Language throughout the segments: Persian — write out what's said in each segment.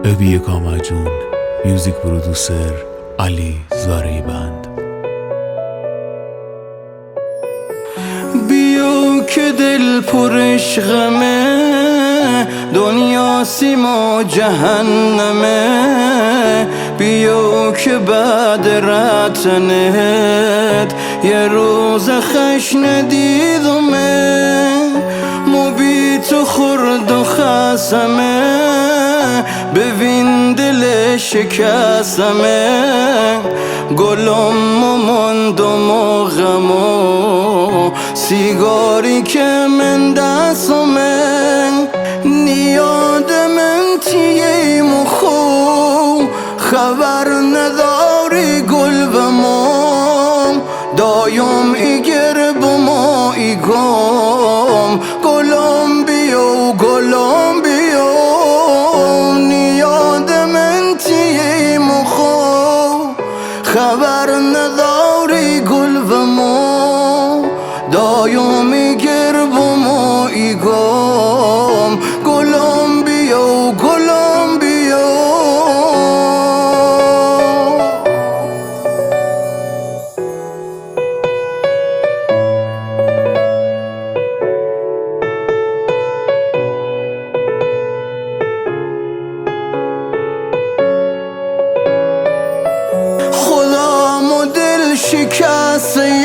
ابی کامجون، میوزیک پرودوسر علی زارعی بند. بیو که دل پر عشقمه، دنیا سیما جهنمه. بیو که بعد رتنت یه روز خش ندیدمه. مو بی تو خورد و خسمه، ببین دل شکستمه. گلم و ماندم و غم و سیگاری که من دستمه. نیاد من تیم خو خبر نداری گل و ما. دایم ایگر بما ایگم گلم بیو گلم بیو. نیاد من تیم خو خبر نداری گل و ما. دایم ایگر بما ایگم گلم بیو گلم بیو. خودم و دل شکستیم،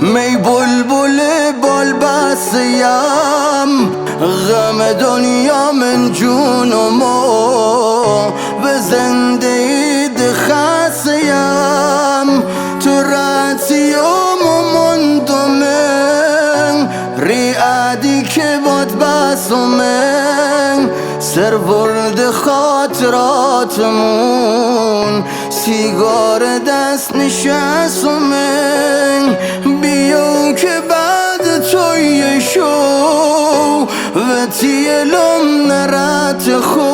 می بلبل بال بستیم. غم دنیا من جونم و به زنده خستیم. تو راتیوم و مندمم ریادی که باد بسمم. سرورد خاطراتمون سیگار دست نشستمن. بیو که بعد توی شو و تیلم نرات خو.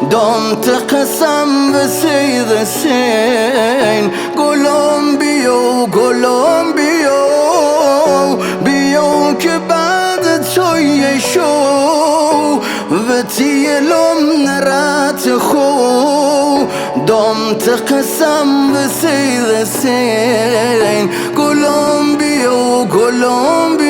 دامت قسم به سید سین گلم بیو گلم بیو. بیو که بعد توی شو و تیلم نرات خو. دامت قسم به سید سین گلم بیو گلم بیو.